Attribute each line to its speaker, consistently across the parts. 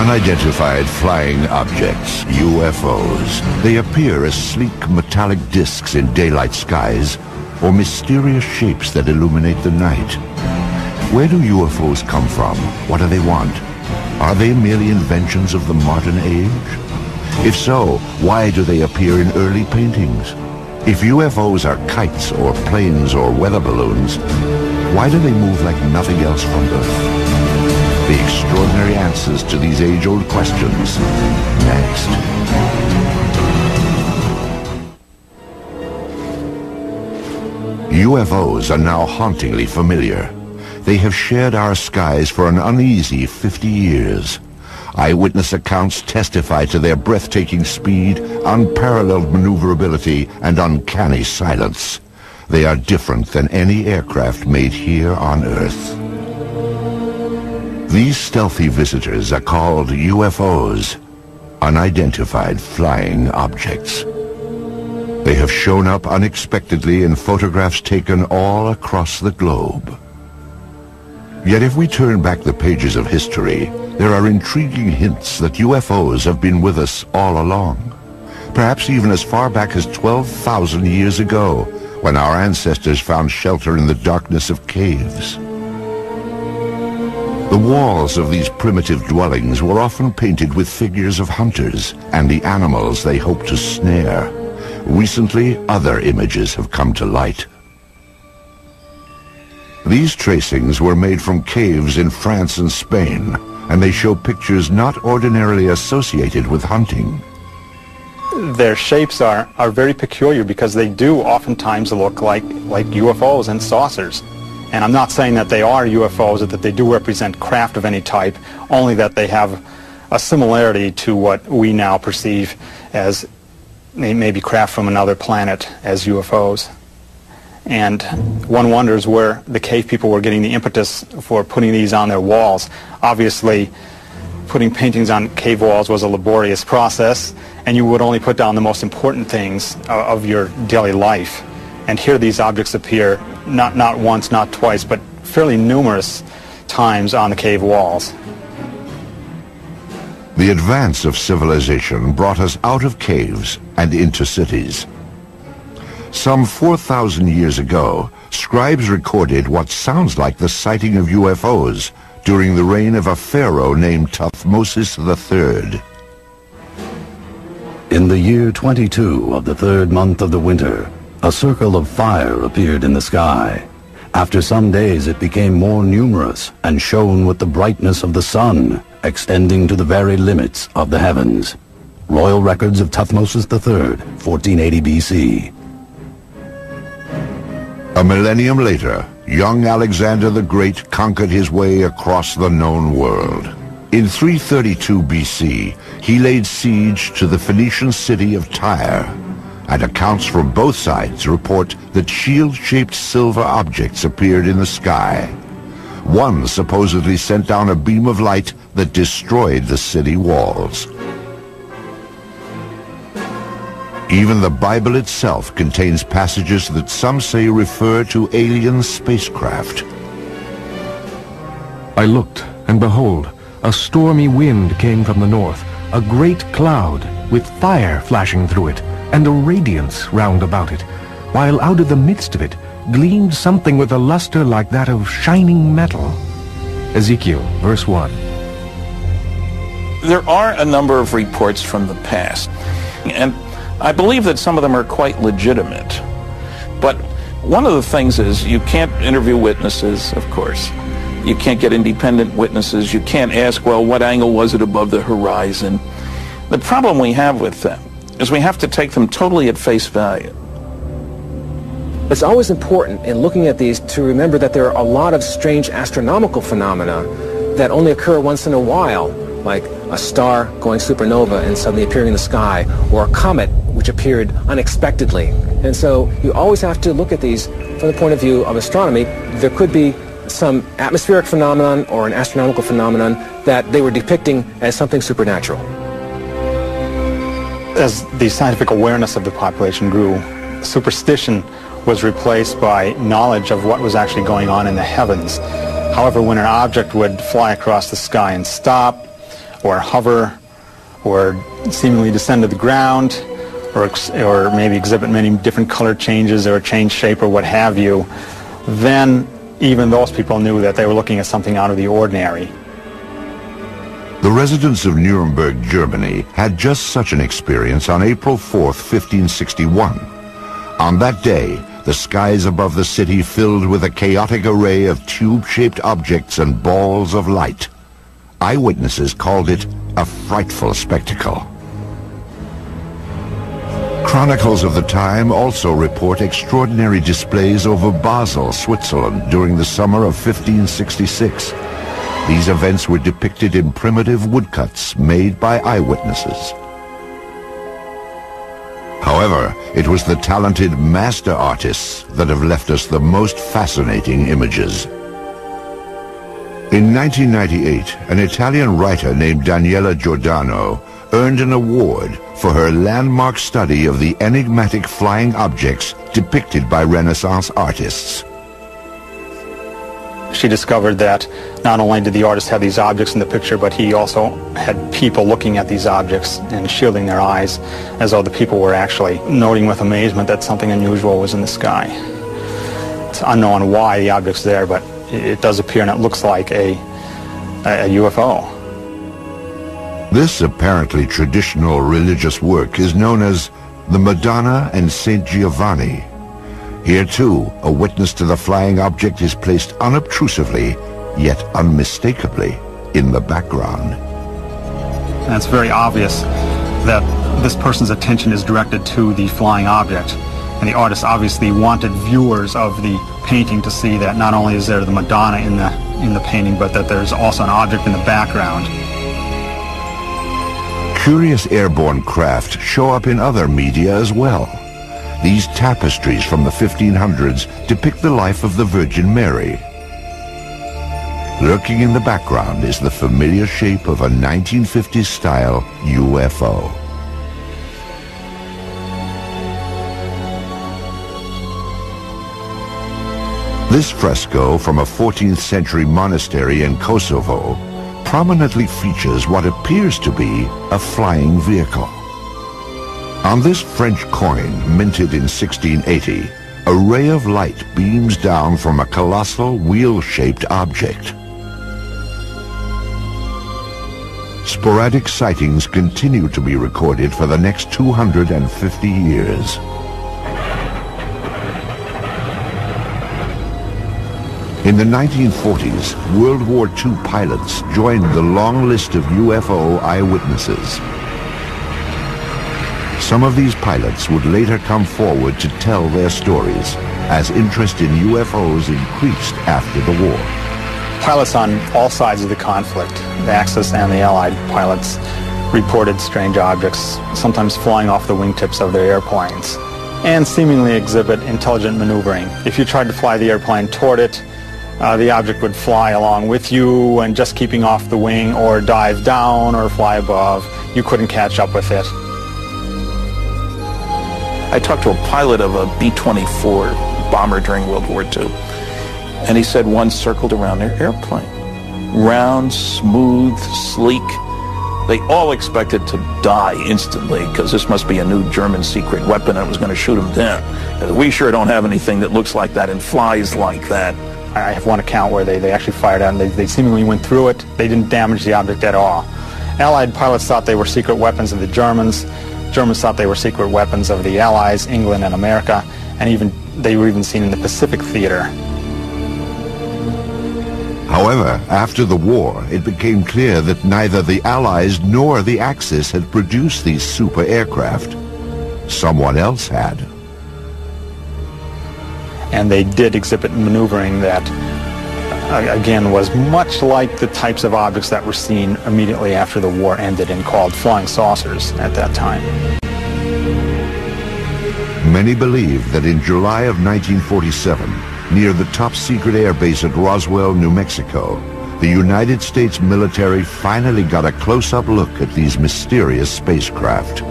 Speaker 1: Unidentified flying objects, UFOs. They appear as sleek metallic discs in daylight skies or mysterious shapes that illuminate the night. Where do UFOs come from? What do they want? Are they merely inventions of the modern age? If so, why do they appear in early paintings? If UFOs are kites or planes or weather balloons, why do they move like nothing else from Earth? The extraordinary answers to these age-old questions, next. UFOs are now hauntingly familiar. They have shared our skies for an uneasy 50 years. Eyewitness accounts testify to their breathtaking speed, unparalleled maneuverability, and uncanny silence. They are different than any aircraft made here on Earth. These stealthy visitors are called UFOs, unidentified flying objects. They have shown up unexpectedly in photographs taken all across the globe. Yet if we turn back the pages of history, there are intriguing hints that UFOs have been with us all along. Perhaps even as far back as 12,000 years ago, when our ancestors found shelter in the darkness of caves. The walls of these primitive dwellings were often painted with figures of hunters and the animals they hoped to snare. Recently, other images have come to light. These tracings were made from caves in France and Spain, and they show pictures not ordinarily associated with hunting.
Speaker 2: Their shapes are very peculiar because they do oftentimes look like UFOs and saucers. And I'm not saying that they are UFOs or that they do represent craft of any type, only that they have a similarity to what we now perceive as maybe craft from another planet as UFOs. And one wonders where the cave people were getting the impetus for putting these on their walls. Obviously, putting paintings on cave walls was a laborious process, and you would only put down the most important things of your daily life. And here these objects appear not once, not twice, but fairly numerous times on the cave walls.
Speaker 1: The advance of civilization brought us out of caves and into cities. Some 4,000 years ago, scribes recorded what sounds like the sighting of UFOs during the reign of a pharaoh named Thutmose III.
Speaker 3: In the year 22 of the third month of the winter, a circle of fire appeared in the sky. After some days it became more numerous and shone with the brightness of the sun, extending to the very limits of the heavens. Royal Records of Thutmose III, 1480 BC.
Speaker 1: A millennium later, young Alexander the Great conquered his way across the known world. In 332 BC, he laid siege to the Phoenician city of Tyre, and accounts from both sides report that shield-shaped silver objects appeared in the sky. One supposedly sent down a beam of light that destroyed the city walls. Even the Bible itself contains passages that some say refer to alien spacecraft.
Speaker 4: I looked, and behold, a stormy wind came from the north, a great cloud with fire flashing through it, and a radiance round about it, while out of the midst of it gleamed something with a luster like that of shining metal. Ezekiel, verse 1.
Speaker 5: There are a number of reports from the past, and I believe that some of them are quite legitimate. But one of the things is you can't interview witnesses, of course. You can't get independent witnesses. You can't ask, well, what angle was it above the horizon? The problem we have with them is we have to take them totally at face value.
Speaker 6: It's always important in looking at these to remember that there are a lot of strange astronomical phenomena that only occur once in a while, like a star going supernova and suddenly appearing in the sky, or a comet which appeared unexpectedly. And so you always have to look at these from the point of view of astronomy. There could be some atmospheric phenomenon or an astronomical phenomenon that they were depicting as something supernatural.
Speaker 2: As the scientific awareness of the population grew, superstition was replaced by knowledge of what was actually going on in the heavens. However, when an object would fly across the sky and stop, or hover or seemingly descend to the ground or maybe exhibit many different color changes or change shape or what have you, then even those people knew that they were looking at something out of the ordinary.
Speaker 1: The residents of Nuremberg, Germany, had just such an experience on April 4th, 1561. On that day, the skies above the city filled with a chaotic array of tube-shaped objects and balls of light. Eyewitnesses called it a frightful spectacle. Chronicles of the time also report extraordinary displays over Basel, Switzerland, during the summer of 1566. These events were depicted in primitive woodcuts made by eyewitnesses. However, it was the talented master artists that have left us the most fascinating images. In 1998, an Italian writer named Daniela Giordano earned an award for her landmark study of the enigmatic flying objects depicted by Renaissance artists.
Speaker 2: She discovered that not only did the artist have these objects in the picture, but he also had people looking at these objects and shielding their eyes as though the people were actually noting with amazement that something unusual was in the sky. It's unknown why the object's there, but it does appear and it looks like a UFO.
Speaker 1: This apparently traditional religious work is known as the Madonna and Saint Giovanni. Here too, a witness to the flying object is placed unobtrusively, yet unmistakably, in the background.
Speaker 2: And it's very obvious that this person's attention is directed to the flying object. And the artist obviously wanted viewers of the painting to see that not only is there the Madonna in the painting, but that there's also an object in the background.
Speaker 1: Curious airborne craft show up in other media as well. These tapestries from the 1500s depict the life of the Virgin Mary. Lurking in the background is the familiar shape of a 1950s-style UFO. This fresco from a 14th century monastery in Kosovo prominently features what appears to be a flying vehicle. On this French coin, minted in 1680, a ray of light beams down from a colossal wheel-shaped object. Sporadic sightings continue to be recorded for the next 250 years. In the 1940s, World War II pilots joined the long list of UFO eyewitnesses. Some of these pilots would later come forward to tell their stories as interest in UFOs increased after the war.
Speaker 2: Pilots on all sides of the conflict, the Axis and the Allied pilots, reported strange objects, sometimes flying off the wingtips of their airplanes, and seemingly exhibit intelligent maneuvering. If you tried to fly the airplane toward it, the object would fly along with you and just keeping off the wing, or dive down or fly above. You couldn't catch up with it.
Speaker 5: I talked to a pilot of a B-24 bomber during World War II, and he said one circled around their airplane. Round, smooth, sleek. They all expected to die instantly because this must be a new German secret weapon that was going to shoot them down. We sure don't have anything that looks like that and flies like that.
Speaker 2: I have one account where they actually fired out and they seemingly went through it. They didn't damage the object at all. Allied pilots thought they were secret weapons of the Germans. Germans thought they were secret weapons of the Allies, England and America, and they were even seen in the Pacific theater.
Speaker 1: However, after the war, it became clear that neither the Allies nor the Axis had produced these super aircraft. Someone else had.
Speaker 2: And they did exhibit maneuvering that, again, was much like the types of objects that were seen immediately after the war ended and called flying saucers at that time.
Speaker 1: Many believe that in July of 1947, near the top-secret airbase at Roswell, New Mexico, the United States military finally got a close-up look at these mysterious spacecraft.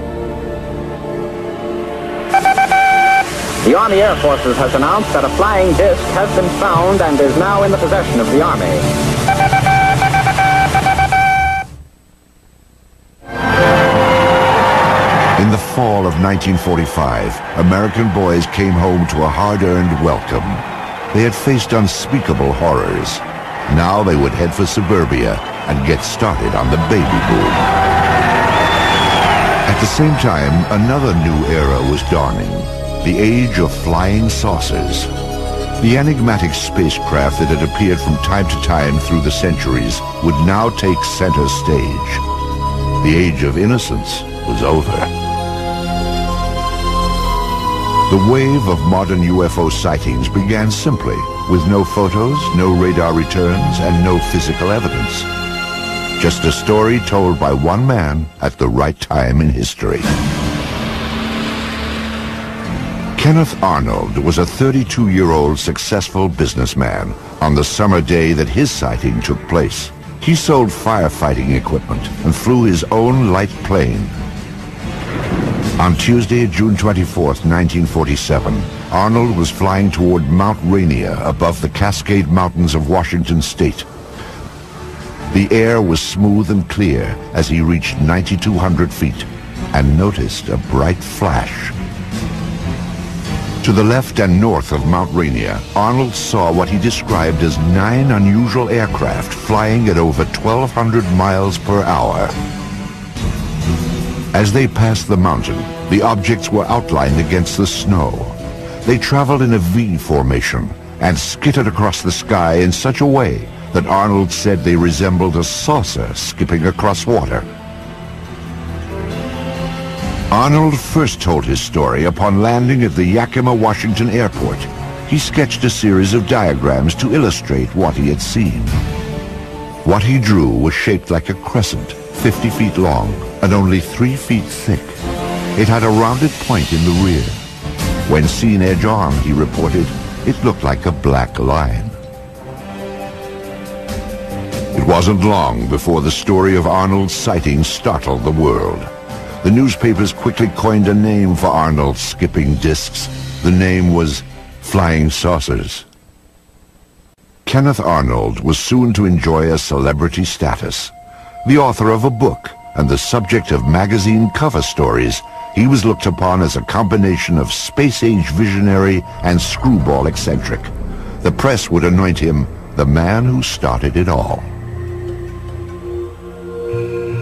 Speaker 7: The Army Air Forces has announced that a flying disc has been found and is now in the possession of the Army.
Speaker 1: In the fall of 1945, American boys came home to a hard-earned welcome. They had faced unspeakable horrors. Now they would head for suburbia and get started on the baby boom. At the same time, another new era was dawning, the age of flying saucers. The enigmatic spacecraft that had appeared from time to time through the centuries would now take center stage. The age of innocence was over. The wave of modern UFO sightings began simply, with no photos, no radar returns, and no physical evidence. Just a story told by one man at the right time in history. Kenneth Arnold was a 32-year-old successful businessman on the summer day that his sighting took place. He sold firefighting equipment and flew his own light plane. On Tuesday, June 24th, 1947, Arnold was flying toward Mount Rainier above the Cascade Mountains of Washington State. The air was smooth and clear as he reached 9,200 feet and noticed a bright flash. To the left and north of Mount Rainier, Arnold saw what he described as 9 unusual aircraft flying at over 1,200 miles per hour. As they passed the mountain, the objects were outlined against the snow. They traveled in a V formation and skittered across the sky in such a way that Arnold said they resembled a saucer skipping across water. Arnold first told his story upon landing at the Yakima, Washington airport. He sketched a series of diagrams to illustrate what he had seen. What he drew was shaped like a crescent, 50 feet long and only 3 feet thick. It had a rounded point in the rear. When seen edge on, he reported, it looked like a black line. It wasn't long before the story of Arnold's sighting startled the world. The newspapers quickly coined a name for Arnold's skipping discs. The name was flying saucers. Kenneth Arnold was soon to enjoy a celebrity status. The author of a book and the subject of magazine cover stories, he was looked upon as a combination of space-age visionary and screwball eccentric. The press would anoint him the man who started it all.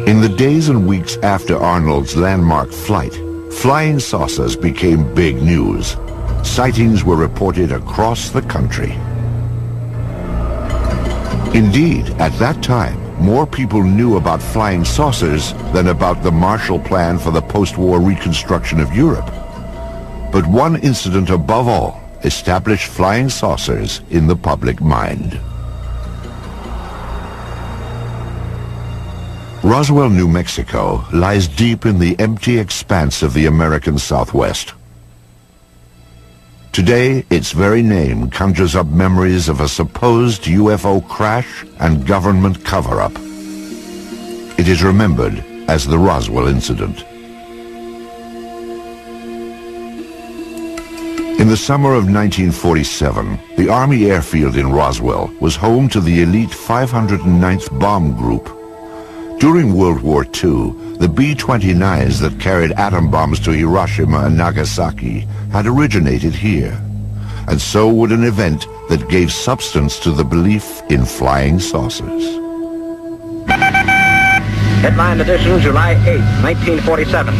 Speaker 1: In the days and weeks after Arnold's landmark flight, flying saucers became big news. Sightings were reported across the country. Indeed, at that time, more people knew about flying saucers than about the Marshall Plan for the post-war reconstruction of Europe. But one incident above all established flying saucers in the public mind. Roswell, New Mexico lies deep in the empty expanse of the American Southwest. Today, its very name conjures up memories of a supposed UFO crash and government cover-up. It is remembered as the Roswell incident. In the summer of 1947, the Army airfield in Roswell was home to the elite 509th Bomb Group. During World War II, the B-29s that carried atom bombs to Hiroshima and Nagasaki had originated here. And so would an event that gave substance to the belief in flying saucers.
Speaker 7: Headline edition, July 8, 1947.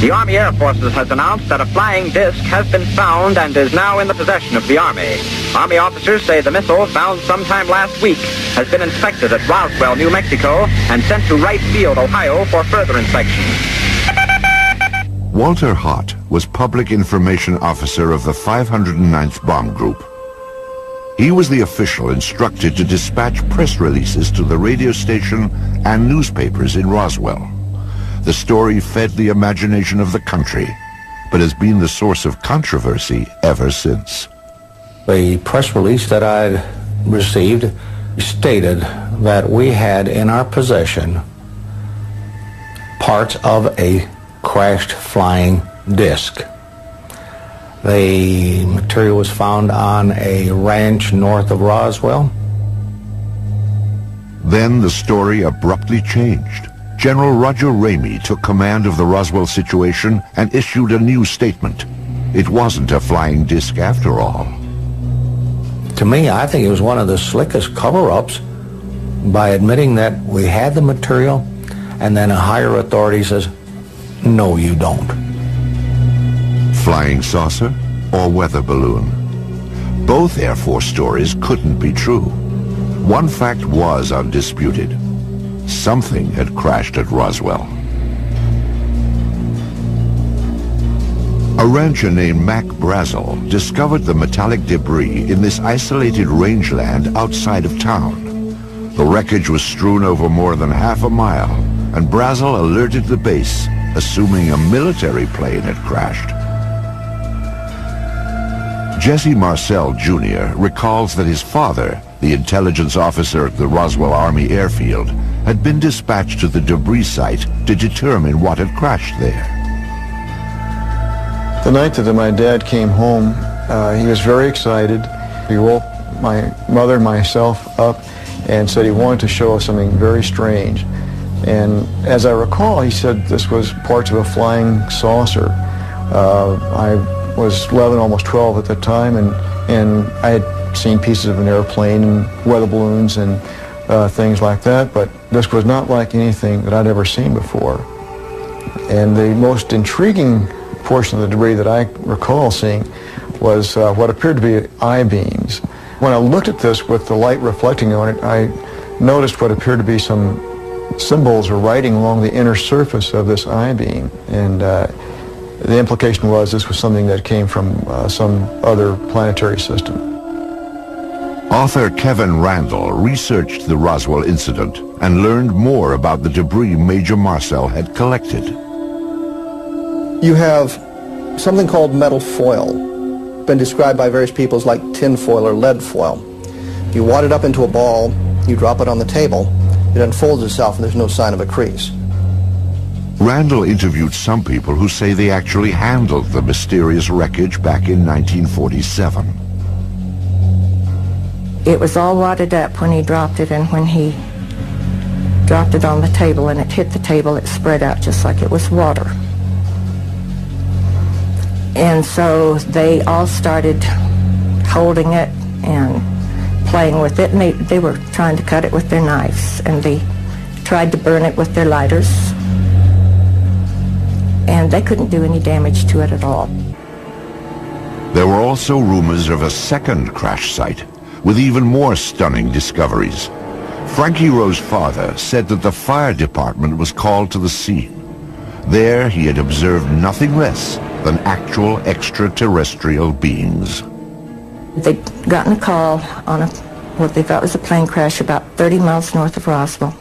Speaker 7: The Army Air Forces has announced that a flying disc has been found and is now in the possession of the Army. Army officers say the missile, found sometime last week, has been inspected at Roswell, New Mexico, and sent to Wright Field, Ohio, for further inspection.
Speaker 1: Walter Hott was Public Information Officer of the 509th Bomb Group. He was the official instructed to dispatch press releases to the radio station and newspapers in Roswell. The story fed the imagination of the country, but has been the source of controversy ever since.
Speaker 8: The press release that I received stated that we had in our possession parts of a crashed flying disc. The material was found on a ranch north of Roswell.
Speaker 1: Then the story abruptly changed General Roger Ramey took command of the Roswell situation and issued a new statement. It wasn't a flying disc after all.
Speaker 8: To me, I think it was one of the slickest cover-ups by admitting that we had the material, and then a higher authority says, no, you don't.
Speaker 1: Flying saucer or weather balloon? Both Air Force stories couldn't be true. One fact was undisputed. Something had crashed at Roswell. A rancher named Mac Brazel discovered the metallic debris in this isolated rangeland outside of town. The wreckage was strewn over more than half a mile, and Brazel alerted the base, assuming a military plane had crashed. Jesse Marcel Jr. recalls that his father, the intelligence officer at the Roswell Army Airfield, had been dispatched to the debris site to determine what had crashed there.
Speaker 9: The night that my dad came home, he was very excited. He woke my mother and myself up and said he wanted to show us something very strange. And as I recall, he said this was parts of a flying saucer. I was 11, almost 12 at the time, and I had seen pieces of an airplane and weather balloons and things like that, but this was not like anything that I'd ever seen before. And the most intriguing portion of the debris that I recall seeing was what appeared to be I-beams. When I looked at this with the light reflecting on it, I noticed what appeared to be some symbols or writing along the inner surface of this I-beam. And the implication was this was something that came from some other planetary system.
Speaker 1: Author Kevin Randall researched the Roswell incident and learned more about the debris Major Marcel had collected.
Speaker 10: You have something called metal foil, been described by various people as like tin foil or lead foil. You wad it up into a ball, you drop it on the table, it unfolds itself and there's no sign of a crease.
Speaker 1: Randall interviewed some people who say they actually handled the mysterious wreckage back in 1947.
Speaker 11: It was all wadded up when he dropped it, and when he dropped it on the table and it hit the table, it spread out just like it was water. And so they all started holding it and playing with it, and they were trying to cut it with their knives, and they tried to burn it with their lighters, and they couldn't do any damage to it at all.
Speaker 1: There were also rumors of a second crash site with even more stunning discoveries. Frankie Rowe's father said that the fire department was called to the scene. There he had observed nothing less than actual extraterrestrial beings.
Speaker 11: They'd gotten a call on what they thought was a plane crash about 30 miles north of Roswell.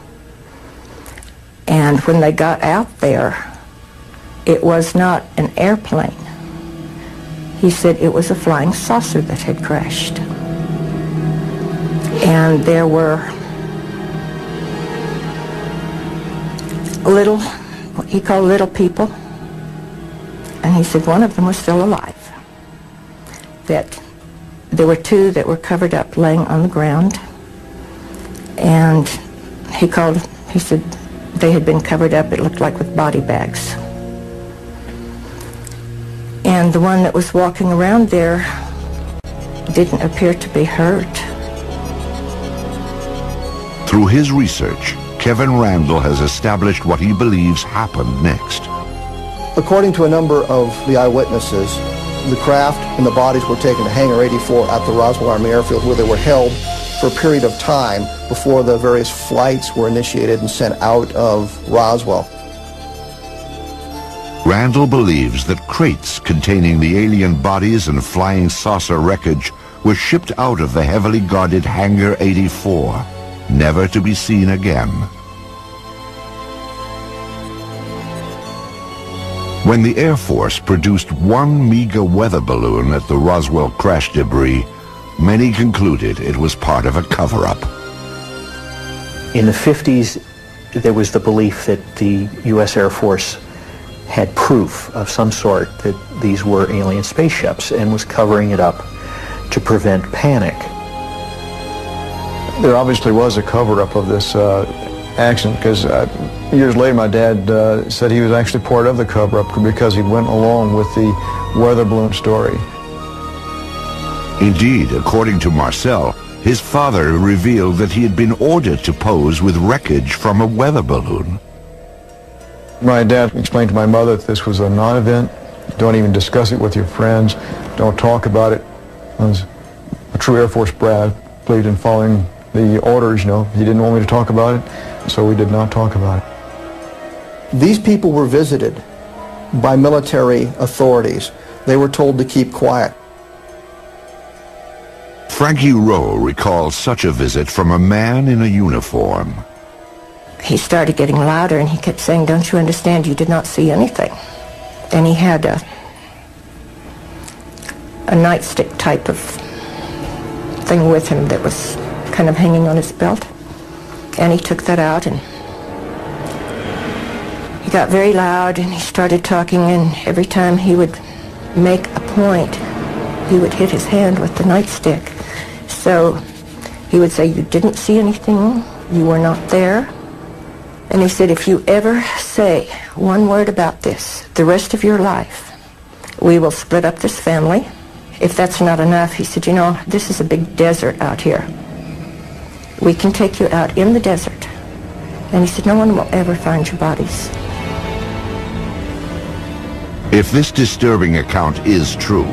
Speaker 11: And when they got out there, it was not an airplane. He said it was a flying saucer that had crashed. And there were little, what he called little people. And he said one of them was still alive. That there were two that were covered up laying on the ground. And he said they had been covered up, it looked like with body bags. And the one that was walking around there didn't appear to be hurt.
Speaker 1: Through his research, Kevin Randall has established what he believes happened next.
Speaker 10: According to a number of the eyewitnesses, the craft and the bodies were taken to Hangar 84 at the Roswell Army Airfield, where they were held for a period of time before the various flights were initiated and sent out of Roswell.
Speaker 1: Randall believes that crates containing the alien bodies and flying saucer wreckage were shipped out of the heavily guarded Hangar 84, never to be seen again. When the Air Force produced one meager weather balloon at the Roswell crash debris, many concluded it was part of a cover-up.
Speaker 12: In the 50s, there was the belief that the U.S. Air Force had proof of some sort that these were alien spaceships and was covering it up to prevent panic.
Speaker 9: There obviously was a cover-up of this accident, because years later my dad said he was actually part of the cover-up because he went along with the weather balloon story.
Speaker 1: Indeed, according to Marcel, his father revealed that he had been ordered to pose with wreckage from a weather balloon.
Speaker 9: My dad explained to my mother that this was a non-event. Don't even discuss it with your friends. Don't talk about it. I was a true Air Force brat, believed in following the orders, you know. He didn't want me to talk about it, so we did not talk about it.
Speaker 10: These people were visited by military authorities. They were told to keep quiet.
Speaker 1: Frankie Rowe recalls such a visit from a man in a uniform.
Speaker 11: He started getting louder, and he kept saying, "Don't you understand? You did not see anything." And he had a nightstick type of thing with him that was kind of hanging on his belt. And he took that out, and he got very loud, and he started talking, and every time he would make a point, he would hit his hand with the nightstick. So he would say, "You didn't see anything, you were not there." And he said, "If you ever say one word about this the rest of your life, we will split up this family. If that's not enough," he said, "you know, this is a big desert out here. We can take you out in the desert." And he said, "No one will ever find your bodies."
Speaker 1: If this disturbing account is true,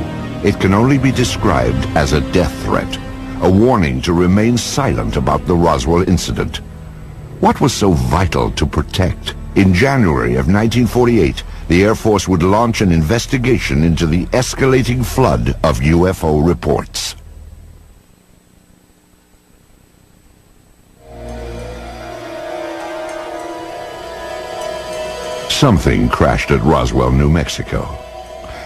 Speaker 1: it can only be described as a death threat, a warning to remain silent about the Roswell incident. What was so vital to protect? In January of 1948, the Air Force would launch an investigation into the escalating flood of UFO reports. Something crashed at Roswell, New Mexico.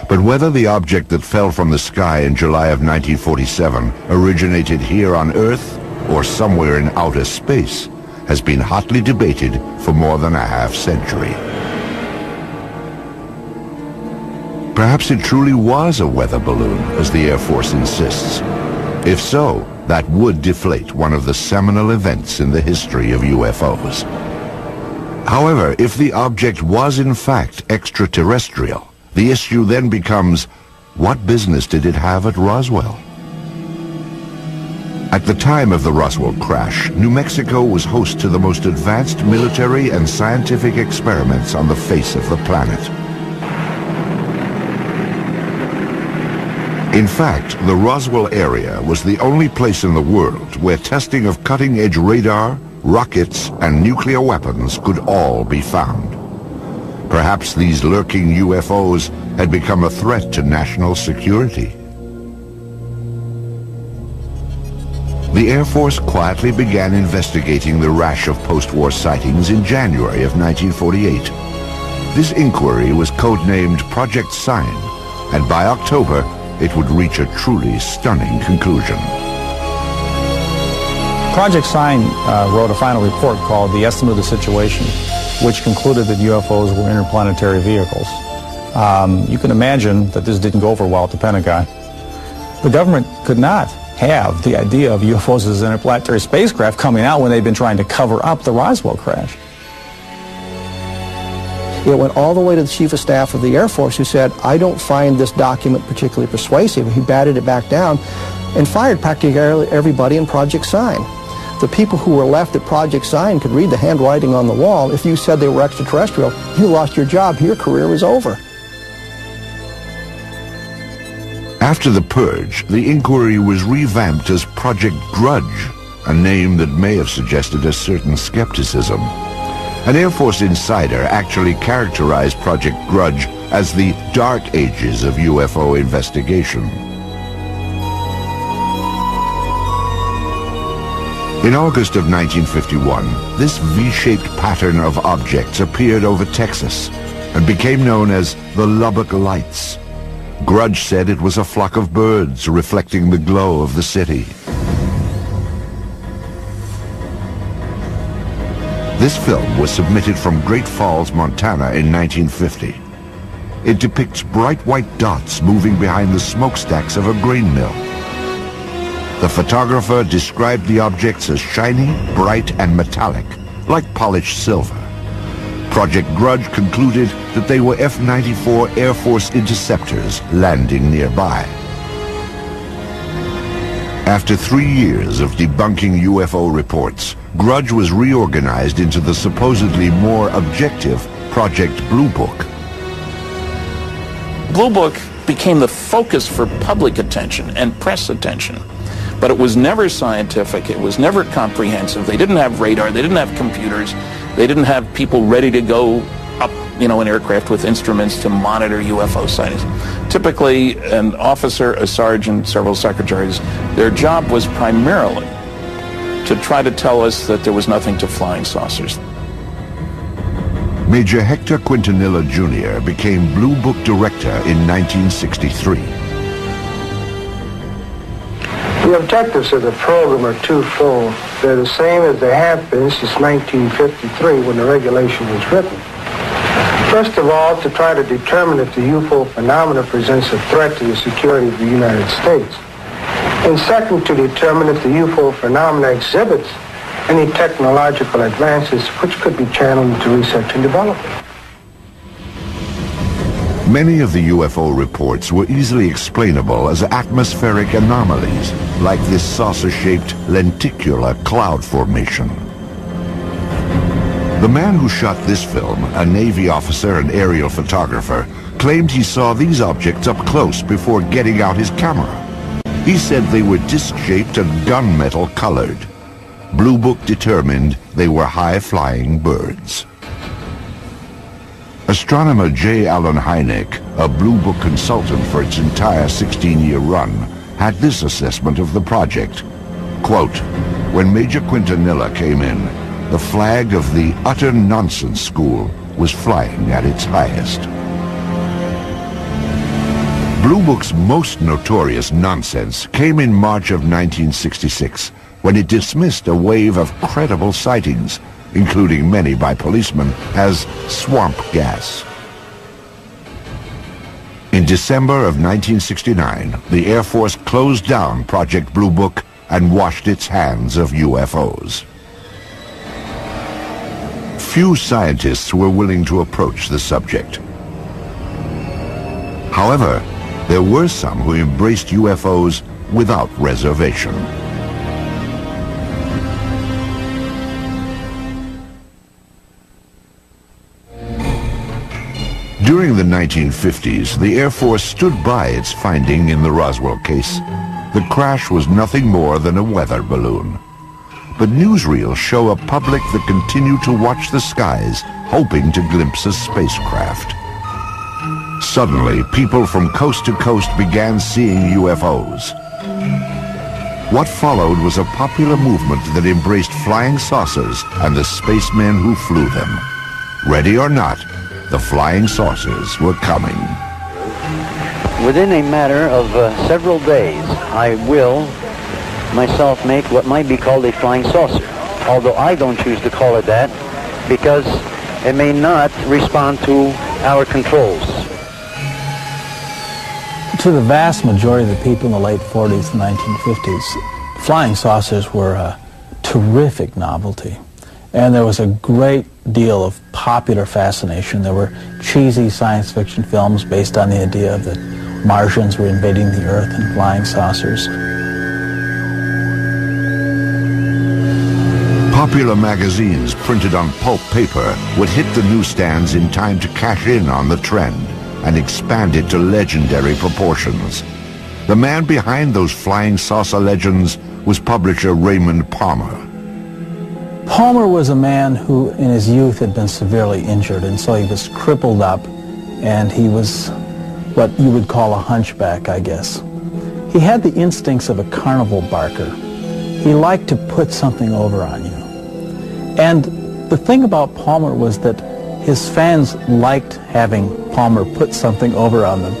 Speaker 1: But whether the object that fell from the sky in July of 1947 originated here on Earth or somewhere in outer space has been hotly debated for more than a half-century. Perhaps it truly was a weather balloon, as the Air Force insists. If so, that would deflate one of the seminal events in the history of UFOs. However, if the object was in fact extraterrestrial, the issue then becomes, what business did it have at Roswell? At the time of the Roswell crash, New Mexico was host to the most advanced military and scientific experiments on the face of the planet. In fact, the Roswell area was the only place in the world where testing of cutting-edge radar, rockets, and nuclear weapons could all be found. Perhaps these lurking UFOs had become a threat to national security. The Air Force quietly began investigating the rash of post-war sightings in January of 1948. This inquiry was codenamed Project Sign, and by October, it would reach a truly stunning conclusion.
Speaker 13: Project Sign wrote a final report called The Estimate of the Situation, which concluded that UFOs were interplanetary vehicles. You can imagine that this didn't go over well at the Pentagon. The government could not have the idea of UFOs as interplanetary spacecraft coming out when they've been trying to cover up the Roswell crash.
Speaker 10: It went all the way to the Chief of Staff of the Air Force, who said, "I don't find this document particularly persuasive." He batted it back down and fired practically everybody in Project Sign. The people who were left at Project Sign could read the handwriting on the wall. If you said they were extraterrestrial, you lost your job. Your career was over.
Speaker 1: After the purge, the inquiry was revamped as Project Grudge, a name that may have suggested a certain skepticism. An Air Force insider actually characterized Project Grudge as the dark ages of UFO investigation. In August of 1951, this V-shaped pattern of objects appeared over Texas and became known as the Lubbock Lights. Grudge said it was a flock of birds reflecting the glow of the city. This film was submitted from Great Falls, Montana in 1950. It depicts bright white dots moving behind the smokestacks of a grain mill. The photographer described the objects as shiny, bright, and metallic, like polished silver. Project Grudge concluded that they were F-94 Air Force interceptors landing nearby. After 3 years of debunking UFO reports, Grudge was reorganized into the supposedly more objective Project Blue Book.
Speaker 5: Blue Book became the focus for public attention and press attention. But it was never scientific, it was never comprehensive. They didn't have radar, they didn't have computers, they didn't have people ready to go up, in aircraft with instruments to monitor UFO sightings. Typically, an officer, a sergeant, several secretaries, their job was primarily to try to tell us that there was nothing to flying saucers.
Speaker 1: Major Hector Quintanilla Jr. became Blue Book director in 1963.
Speaker 14: The objectives of the program are twofold. They're the same as they have been since 1953 when the regulation was written. First of all, to try to determine if the UFO phenomena presents a threat to the security of the United States. And second, to determine if the UFO phenomena exhibits any technological advances which could be channeled into research and development.
Speaker 1: Many of the UFO reports were easily explainable as atmospheric anomalies, like this saucer-shaped lenticular cloud formation. The man who shot this film, a Navy officer and aerial photographer, claimed he saw these objects up close before getting out his camera. He said they were disc-shaped and gunmetal colored. Blue Book determined they were high-flying birds. Astronomer J. Allen Hynek, a Blue Book consultant for its entire 16-year run, had this assessment of the project. Quote, "When Major Quintanilla came in, the flag of the utter nonsense school was flying at its highest." Blue Book's most notorious nonsense came in March of 1966, when it dismissed a wave of credible sightings, including many by policemen, as swamp gas. In December of 1969, the Air Force closed down Project Blue Book and washed its hands of UFOs. Few scientists were willing to approach the subject. However, there were some who embraced UFOs without reservation. During the 1950s, the Air Force stood by its finding in the Roswell case. The crash was nothing more than a weather balloon. But newsreels show a public that continue to watch the skies, hoping to glimpse a spacecraft. Suddenly, people from coast to coast began seeing UFOs. What followed was a popular movement that embraced flying saucers and the spacemen who flew them. Ready or not, the flying saucers were coming.
Speaker 15: Within a matter of several days, I will myself make what might be called a flying saucer, although I don't choose to call it that because it may not respond to our controls.
Speaker 16: To the vast majority of the people in the late 40s and 1950s, flying saucers were a terrific novelty. And there was a great deal of popular fascination. There were cheesy science fiction films based on the idea that Martians were invading the Earth in flying saucers.
Speaker 1: Popular magazines printed on pulp paper would hit the newsstands in time to cash in on the trend and expand it to legendary proportions. The man behind those flying saucer legends was publisher Raymond Palmer.
Speaker 16: Palmer was a man who in his youth had been severely injured, and so he was crippled up, and he was what you would call a hunchback, I guess. He had the instincts of a carnival barker. He liked to put something over on you. And the thing about Palmer was that his fans liked having Palmer put something over on them.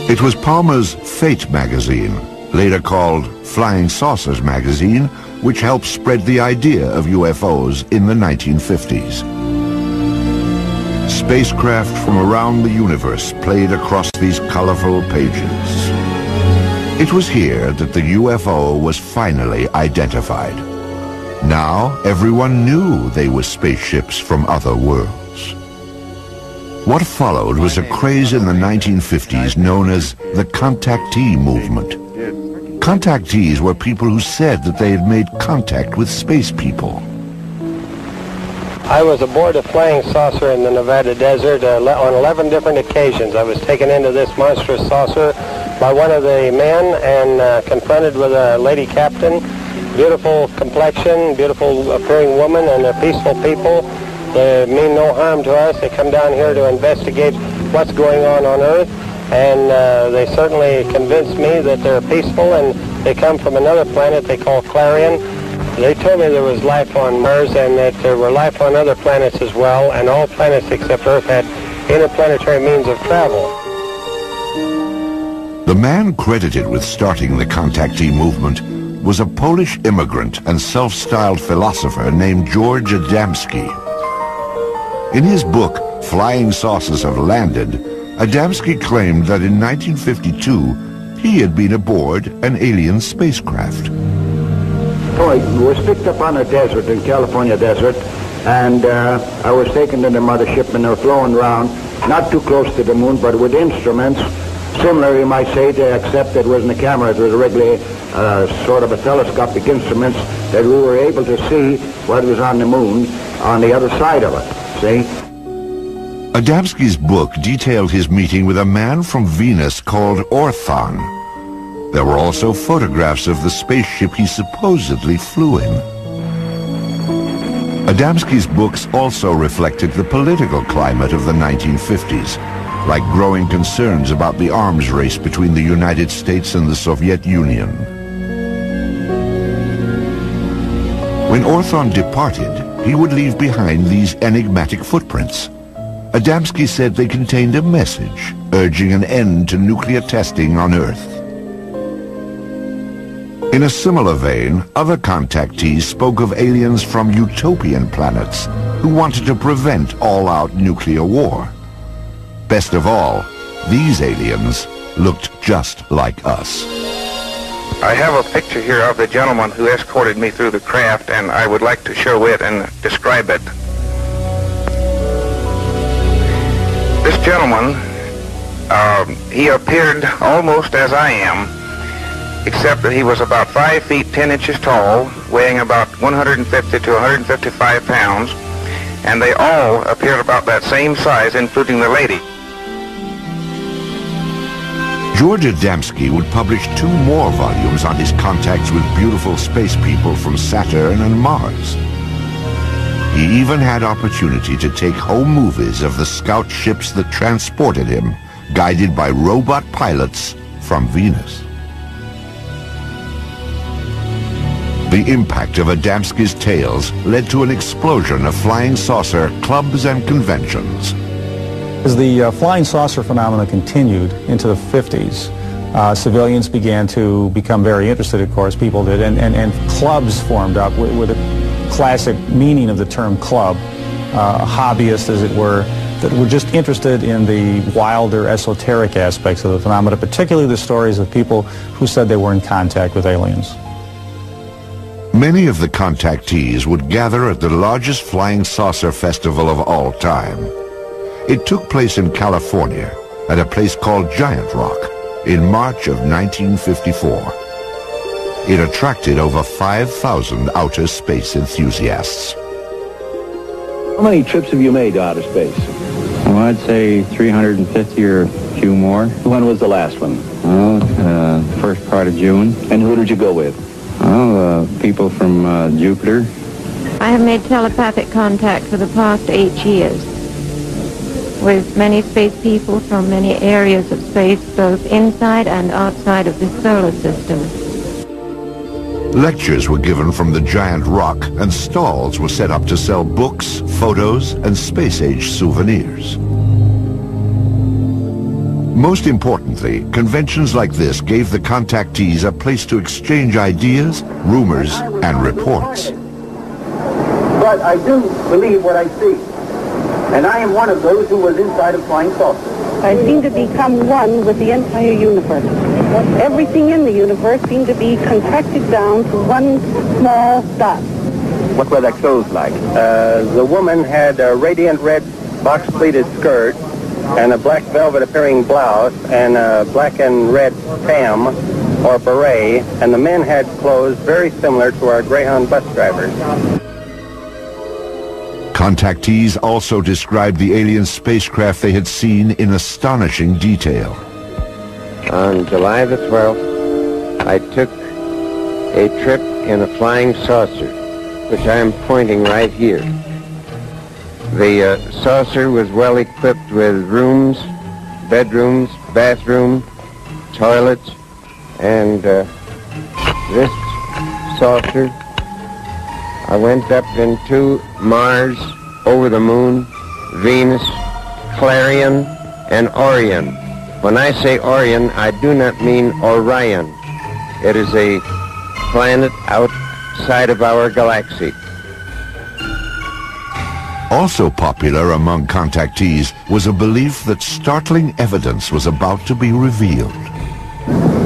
Speaker 1: It was Palmer's Fate magazine, later called Flying Saucers magazine, which helped spread the idea of UFOs in the 1950s. Spacecraft from around the universe played across these colorful pages. It was here that the UFO was finally identified. Now everyone knew they were spaceships from other worlds. What followed was a craze in the 1950s known as the contactee movement. Contactees were people who said that they had made contact with space people.
Speaker 14: I was aboard a flying saucer in the Nevada desert on 11 different occasions. I was taken into this monstrous saucer by one of the men and confronted with a lady captain. Beautiful complexion, beautiful appearing woman, and they're peaceful people. They mean no harm to us. They come down here to investigate what's going on Earth, and they certainly convinced me that they're peaceful, and they come from another planet they call Clarion. They told me there was life on Mars and that there were life on other planets as well, and all planets except Earth had interplanetary means of travel.
Speaker 1: The man credited with starting the contactee movement was a Polish immigrant and self-styled philosopher named George Adamski. In his book, Flying Saucers Have Landed, Adamski claimed that in 1952 he had been aboard an alien spacecraft.
Speaker 17: I was picked up on a desert, in California desert, and I was taken to the mothership, and they were flown around, not too close to the moon, but with instruments, similar, you might say, except it wasn't a camera, it was regularly sort of a telescopic instruments that we were able to see what was on the moon on the other side of it, see?
Speaker 1: Adamski's book detailed his meeting with a man from Venus called Orthon. There were also photographs of the spaceship he supposedly flew in. Adamski's books also reflected the political climate of the 1950s, like growing concerns about the arms race between the United States and the Soviet Union. When Orthon departed, he would leave behind these enigmatic footprints. Adamski said they contained a message urging an end to nuclear testing on Earth. In a similar vein, other contactees spoke of aliens from utopian planets who wanted to prevent all-out nuclear war. Best of all, these aliens looked just like us.
Speaker 18: I have a picture here of the gentleman who escorted me through the craft, and I would like to show it and describe it. This gentleman, he appeared almost as I am, except that he was about 5 feet 10 inches tall, weighing about 150 to 155 pounds, and they all appeared about that same size, including the lady.
Speaker 1: George Adamski would publish 2 more volumes on his contacts with beautiful space people from Saturn and Mars. He even had opportunity to take home movies of the scout ships that transported him, guided by robot pilots from Venus. The impact of Adamski's tales led to an explosion of flying saucer clubs and conventions.
Speaker 13: As the flying saucer phenomena continued into the 50s, civilians began to become very interested, of course, people did, and clubs formed up with a classic meaning of the term club, hobbyists, as it were, that were just interested in the wilder, esoteric aspects of the phenomena, particularly the stories of people who said they were in contact with aliens.
Speaker 1: Many of the contactees would gather at the largest flying saucer festival of all time. It took place in California at a place called Giant Rock in March of 1954. It attracted over 5,000 outer space enthusiasts.
Speaker 17: How many trips have you made to outer space?
Speaker 19: Well, I'd say 350 or a few more.
Speaker 17: When was the last one?
Speaker 19: Well, first part of June.
Speaker 17: And who did you go with?
Speaker 19: Well, people from Jupiter.
Speaker 20: I have made telepathic contact for the past 8 years with many space people from many areas of space, both inside and outside of the solar system.
Speaker 1: Lectures were given from the Giant Rock, and stalls were set up to sell books, photos, and space-age souvenirs. Most importantly, conventions like this gave the contactees a place to exchange ideas, rumors, and reports.
Speaker 17: But I do believe what I see. And I am one of those who was inside a flying saucer.
Speaker 21: I seem to become one with the entire universe. Everything in the universe seemed to be contracted down to one small dot.
Speaker 3: What were their clothes like?
Speaker 14: The woman had a radiant red box-pleated skirt and a black velvet appearing blouse and a black and red tam or beret, and the men had clothes very similar to our Greyhound bus drivers.
Speaker 1: Contactees also described the alien spacecraft they had seen in astonishing detail.
Speaker 22: On July the 12th, I took a trip in a flying saucer, which I am pointing right here. The saucer was well equipped with rooms, bedrooms, bathroom, toilets, and this saucer, I went up into Mars, over the Moon, Venus, Clarion, and Orion. When I say Orion, I do not mean Orion. It is a planet outside of our galaxy.
Speaker 1: Also popular among contactees was a belief that startling evidence was about to be revealed.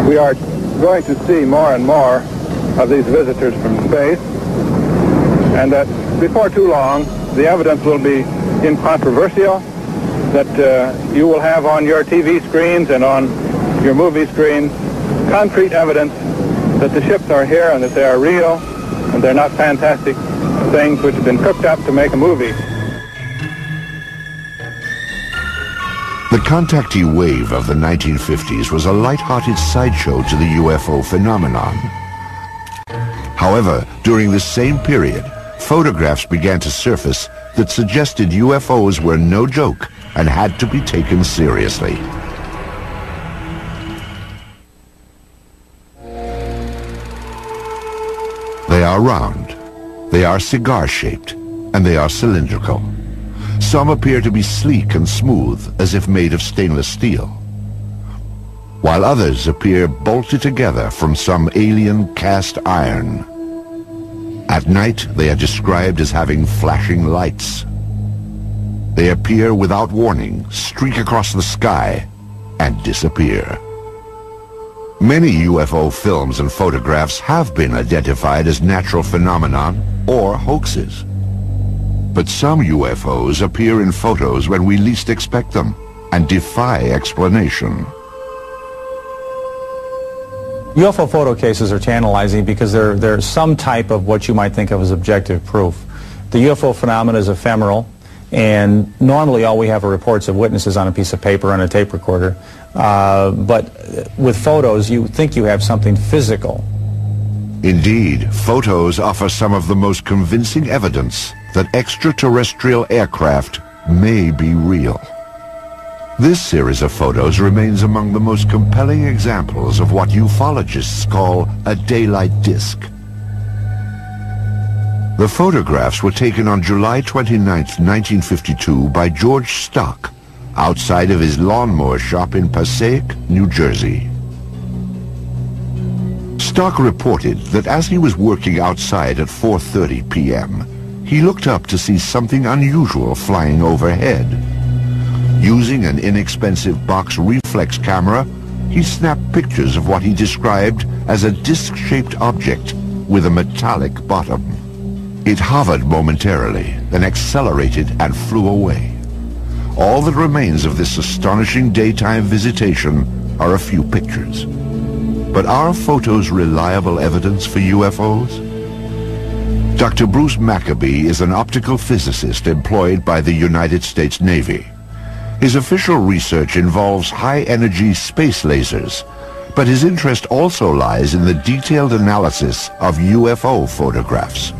Speaker 3: We are going to see more and more of these visitors from space, and that before too long, the evidence will be incontrovertible, that you will have on your TV screens and on your movie screens concrete evidence that the ships are here and that they are real and they're not fantastic things which have been cooked up to make a movie.
Speaker 1: The contactee wave of the 1950s was a light-hearted sideshow to the UFO phenomenon. However, during this same period, photographs began to surface that suggested UFOs were no joke and had to be taken seriously. They are round, they are cigar-shaped, and they are cylindrical. Some appear to be sleek and smooth, as if made of stainless steel, while others appear bolted together from some alien cast iron. At night, they are described as having flashing lights. They appear without warning, streak across the sky, and disappear. Many UFO films and photographs have been identified as natural phenomenon or hoaxes. But some UFOs appear in photos when we least expect them and defy explanation.
Speaker 13: UFO photo cases are tantalizing because they're some type of what you might think of as objective proof. The UFO phenomenon is ephemeral, and normally all we have are reports of witnesses on a piece of paper on a tape recorder. But with photos, you think you have something physical.
Speaker 1: Indeed, photos offer some of the most convincing evidence that extraterrestrial aircraft may be real. This series of photos remains among the most compelling examples of what ufologists call a daylight disk. The photographs were taken on July 29, 1952 by George Stock, outside of his lawnmower shop in Passaic, New Jersey. Stock reported that as he was working outside at 4:30 p.m., he looked up to see something unusual flying overhead. Using an inexpensive box reflex camera, he snapped pictures of what he described as a disc-shaped object with a metallic bottom. It hovered momentarily, then accelerated and flew away. All that remains of this astonishing daytime visitation are a few pictures. But are photos reliable evidence for UFOs? Dr. Bruce Maccabee is an optical physicist employed by the United States Navy. His official research involves high-energy space lasers, but his interest also lies in the detailed analysis of UFO photographs.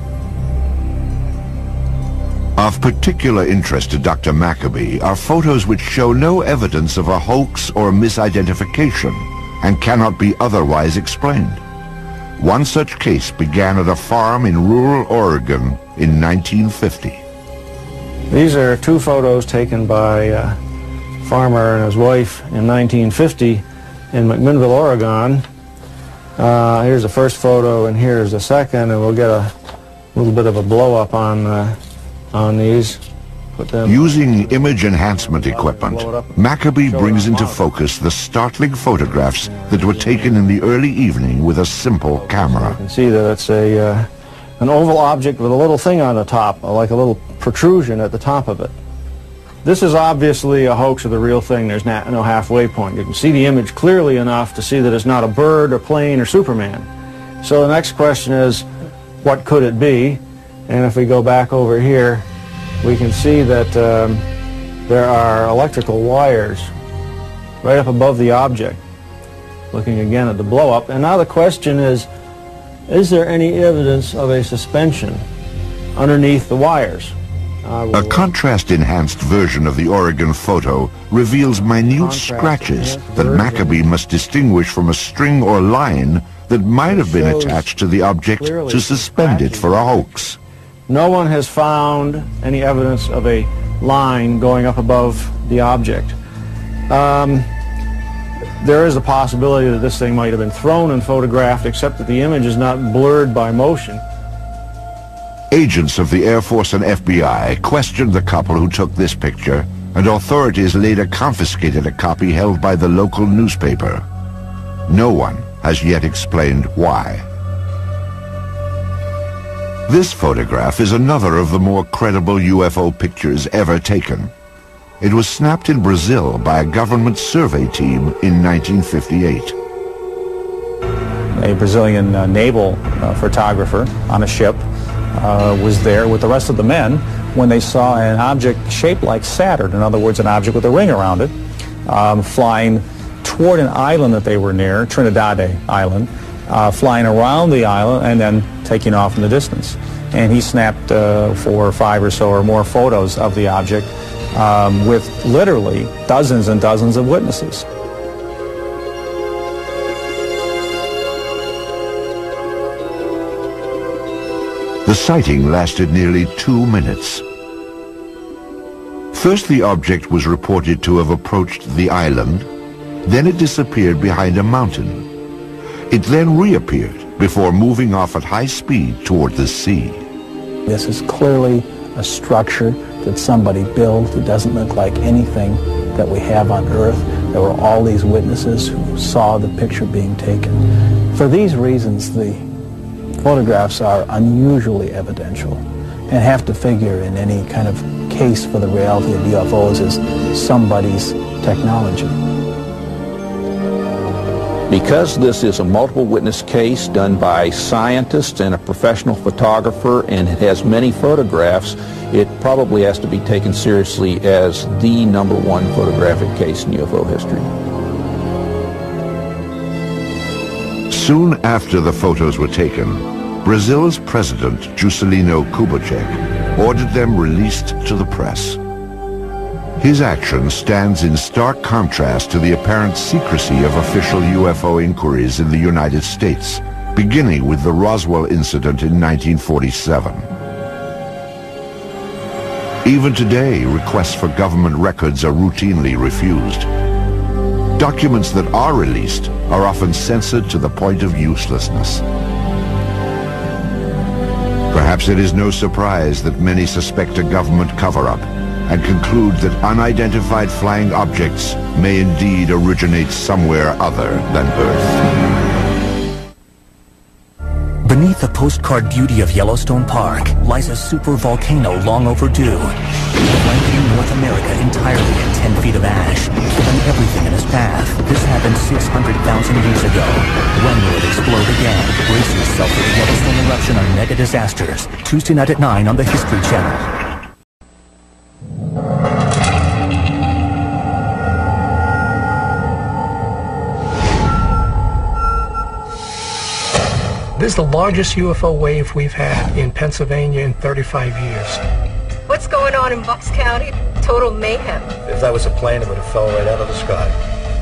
Speaker 1: Of particular interest to Dr. Maccabee are photos which show no evidence of a hoax or misidentification and cannot be otherwise explained. One such case began at a farm in rural Oregon in 1950.
Speaker 23: These are two photos taken by a farmer and his wife in 1950 in McMinnville, Oregon. Here's the first photo and here's the second, and we'll get a little bit of a blow-up on these.
Speaker 1: Using image enhancement equipment, Maccabee brings into focus the startling photographs that were taken in the early evening with a simple camera.
Speaker 23: You can see that it's a an oval object with a little thing on the top, like a little protrusion at the top of it. This is obviously a hoax of the real thing. There's no halfway point. You can see the image clearly enough to see that it's not a bird or plane or Superman. So the next question is, what could it be? And if we go back over here, we can see that there are electrical wires right up above the object, looking again at the blow-up. And now the question is there any evidence of a suspension underneath the wires?
Speaker 1: A contrast-enhanced version of the Oregon photo reveals minute scratches that Maccabee must distinguish from a string or line that might have been attached to the object to suspend it for a hoax.
Speaker 23: No one has found any evidence of a line going up above the object. There is a possibility that this thing might have been thrown and photographed, except that the image is not blurred by motion.
Speaker 1: Agents of the Air Force and FBI questioned the couple who took this picture, and authorities later confiscated a copy held by the local newspaper. No one has yet explained why. This photograph is another of the more credible UFO pictures ever taken. It was snapped in Brazil by a government survey team in 1958.
Speaker 13: A Brazilian naval photographer on a ship was there with the rest of the men when they saw an object shaped like Saturn, in other words, an object with a ring around it, flying toward an island that they were near, Trinidad Island, flying around the island and then taking off in the distance. And he snapped 4 or 5 or so or more photos of the object with literally dozens and dozens of witnesses.
Speaker 1: The sighting lasted nearly 2 minutes. First, the object was reported to have approached the island, then it disappeared behind a mountain. It then reappeared before moving off at high speed toward the sea.
Speaker 16: This is clearly a structure that somebody built. It doesn't look like anything that we have on Earth. There were all these witnesses who saw the picture being taken. For these reasons, the photographs are unusually evidential and have to figure in any kind of case for the reality of UFOs as somebody's technology.
Speaker 2: Because this is a multiple witness case done by scientists and a professional photographer, and it has many photographs, it probably has to be taken seriously as the #1 photographic case in UFO history.
Speaker 1: Soon after the photos were taken, Brazil's president, Juscelino Kubitschek, ordered them released to the press. His action stands in stark contrast to the apparent secrecy of official UFO inquiries in the United States, beginning with the Roswell incident in 1947. Even today, requests for government records are routinely refused. Documents that are released are often censored to the point of uselessness. Perhaps it is no surprise that many suspect a government cover-up and conclude that unidentified flying objects may indeed originate somewhere other than Earth.
Speaker 4: Beneath the postcard beauty of Yellowstone Park lies a supervolcano long overdue, blanketing North America entirely in 10 feet of ash, killing everything in its path. This happened 600,000 years ago. When will it explode again? Brace yourself for the Yellowstone eruption on Mega Disasters, Tuesday night at 9 on the History Channel.
Speaker 6: This is the largest UFO wave we've had in Pennsylvania in 35 years.
Speaker 24: What's going on in Bucks County? Total mayhem.
Speaker 25: If that was a plane, it would have fell right out of the sky.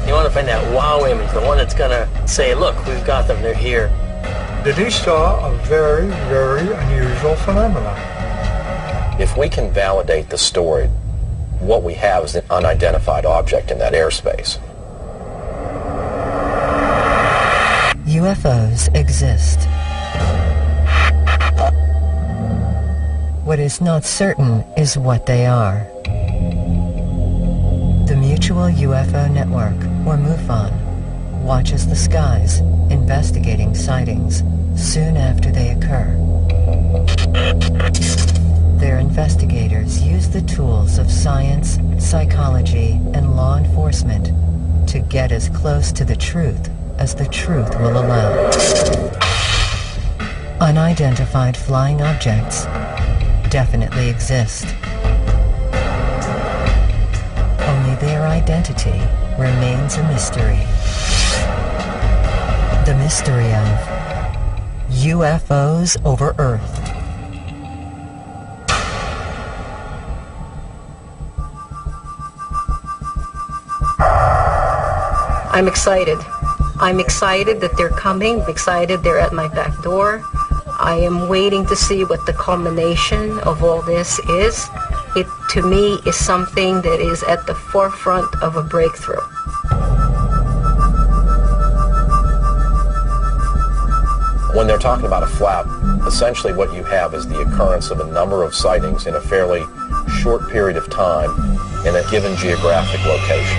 Speaker 26: You want to find that wow image, the one that's going to say, look, we've got them, they're here.
Speaker 6: Did he saw a very, very unusual phenomenon.
Speaker 27: If we can validate the story, what we have is an unidentified object in that airspace.
Speaker 28: UFOs exist. What is not certain is what they are. The Mutual UFO Network, or MUFON, watches the skies, investigating sightings soon after they occur. Their investigators use the tools of science, psychology, and law enforcement to get as close to the truth as the truth will allow. Unidentified flying objects definitely exist. Only their identity remains a mystery. The mystery of UFOs over Earth.
Speaker 24: I'm excited. I'm excited that they're coming. I'm excited they're at my back door. I am waiting to see what the culmination of all this is. It, to me, is something that is at the forefront of a breakthrough.
Speaker 27: When they're talking about a flap, essentially what you have is the occurrence of a number of sightings in a fairly short period of time in a given geographic location.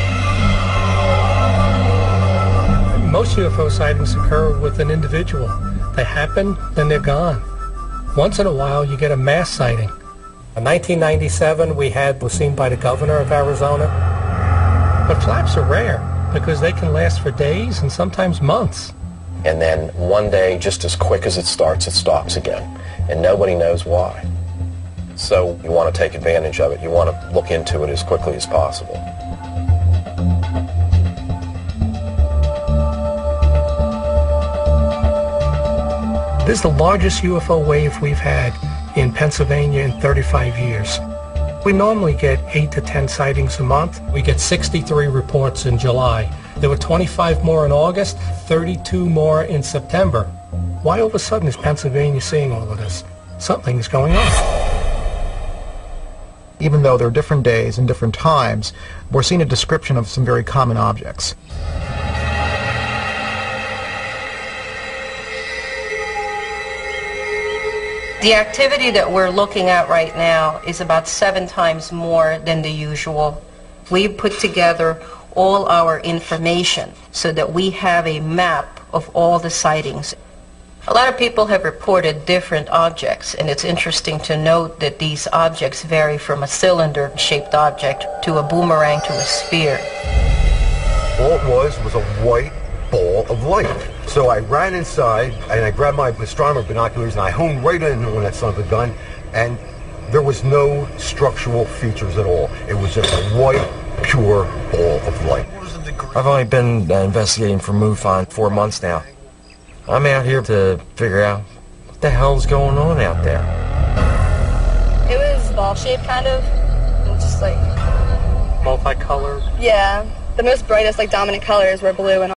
Speaker 6: Most UFO sightings occur with an individual. They happen, then they're gone. Once in a while, you get a mass sighting. In 1997, was seen by the governor of Arizona. But flaps are rare because they can last for days and sometimes months.
Speaker 27: And then one day, just as quick as it starts, it stops again. And nobody knows why. So you want to take advantage of it. You want to look into it as quickly as possible.
Speaker 6: This is the largest UFO wave we've had in Pennsylvania in 35 years. We normally get 8 to 10 sightings a month. We get 63 reports in July. There were 25 more in August, 32 more in September. Why all of a sudden is Pennsylvania seeing all of this? Something's going on.
Speaker 5: Even though there are different days and different times, we're seeing a description of some very common objects.
Speaker 24: The activity that we're looking at right now is about 7 times more than the usual. We put together all our information so that we have a map of all the sightings. A lot of people have reported different objects, and it's interesting to note that these objects vary from a cylinder-shaped object to a boomerang to a sphere.
Speaker 7: All it was a white ball of light. So I ran inside and I grabbed my astronomer binoculars and I honed right in on that son of a gun, and there was no structural features at all. It was just a white, pure ball of light.
Speaker 8: I've only been investigating for MUFON 4 months now. I'm out here to figure out what the hell's going on out there.
Speaker 9: It was ball-shaped, kind of. It was just like...
Speaker 6: multicolored?
Speaker 9: Yeah. The most brightest, dominant colors were blue and